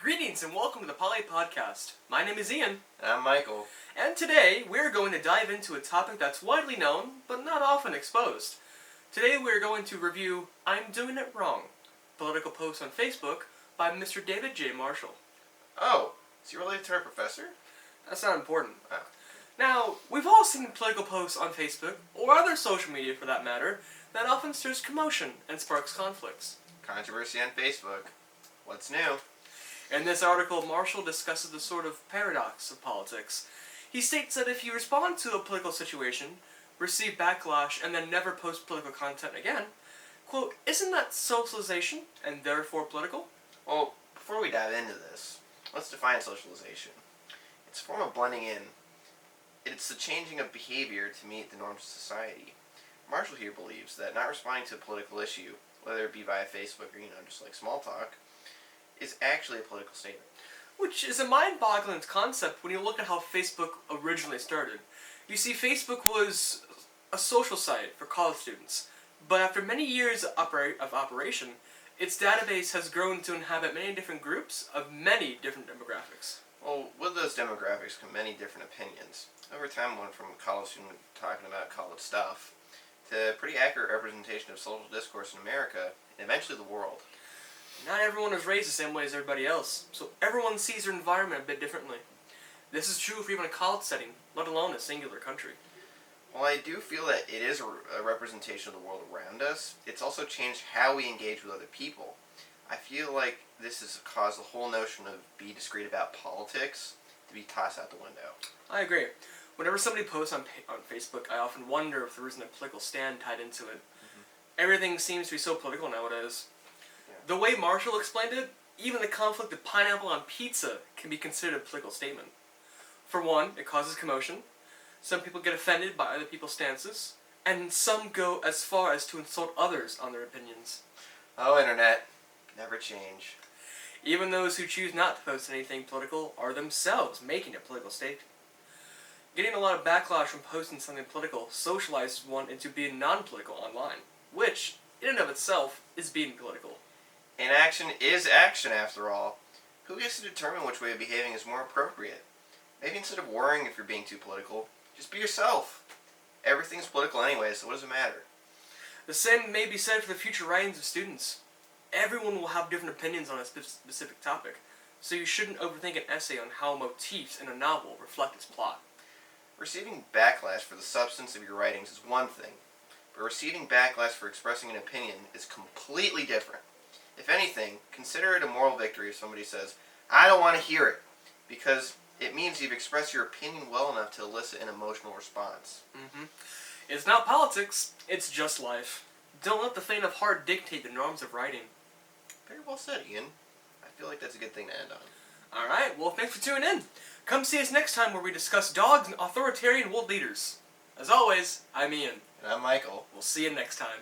Greetings and welcome to the Poli-Podcast. My name is Ian. And I'm Michael. And today we're going to dive into a topic that's widely known, but not often exposed. Today we're going to review I'm Doing It Wrong, political post on Facebook by Mr. David J. Marshall. Oh, is he related to our professor? That's not important. Oh. Now, we've all seen political posts on Facebook, or other social media for that matter, that often stirs commotion and sparks conflicts. Controversy on Facebook. What's new? In this article, Marshall discusses the sort of paradox of politics. He states that if you respond to a political situation, receive backlash, and then never post political content again, quote, isn't that socialization and therefore political? Well, before we dive into this, let's define socialization. It's a form of blending in. It's the changing of behavior to meet the norms of society. Marshall here believes that not responding to a political issue, whether it be via Facebook or, just like small talk, is actually a political statement. Which is a mind-boggling concept when you look at how Facebook originally started. You see, Facebook was a social site for college students, but after many years of operation, its database has grown to inhabit many different groups of many different demographics. Well, with those demographics come many different opinions. Over time, went from a college student talking about college stuff to a pretty accurate representation of social discourse in America and eventually the world. Not everyone is raised the same way as everybody else, so everyone sees their environment a bit differently. This is true for even a college setting, let alone a singular country. While I do feel that it is a representation of the world around us, it's also changed how we engage with other people. I feel like this has caused the whole notion of be discreet about politics to be tossed out the window. I agree. Whenever somebody posts on Facebook, I often wonder if there isn't a political stand tied into it. Mm-hmm. Everything seems to be so political nowadays. The way Marshall explained it, even the conflict of pineapple on pizza can be considered a political statement. For one, it causes commotion. Some people get offended by other people's stances, and some go as far as to insult others on their opinions. Oh, Internet. Never change. Even those who choose not to post anything political are themselves making a political statement. Getting a lot of backlash from posting something political socializes one into being non-political online, which, in and of itself, is being political. Inaction is action, after all. Who gets to determine which way of behaving is more appropriate? Maybe instead of worrying if you're being too political, just be yourself. Everything's political anyway, so what does it matter? The same may be said for the future writings of students. Everyone will have different opinions on a specific topic, so you shouldn't overthink an essay on how motifs in a novel reflect its plot. Receiving backlash for the substance of your writings is one thing, but receiving backlash for expressing an opinion is completely different. If anything, consider it a moral victory if somebody says, I don't want to hear it, because it means you've expressed your opinion well enough to elicit an emotional response. Mm-hmm. It's not politics, it's just life. Don't let the faint of heart dictate the norms of writing. Very well said, Ian. I feel like that's a good thing to end on. Alright, well thanks for tuning in. Come see us next time where we discuss dogs and authoritarian world leaders. As always, I'm Ian. And I'm Michael. We'll see you next time.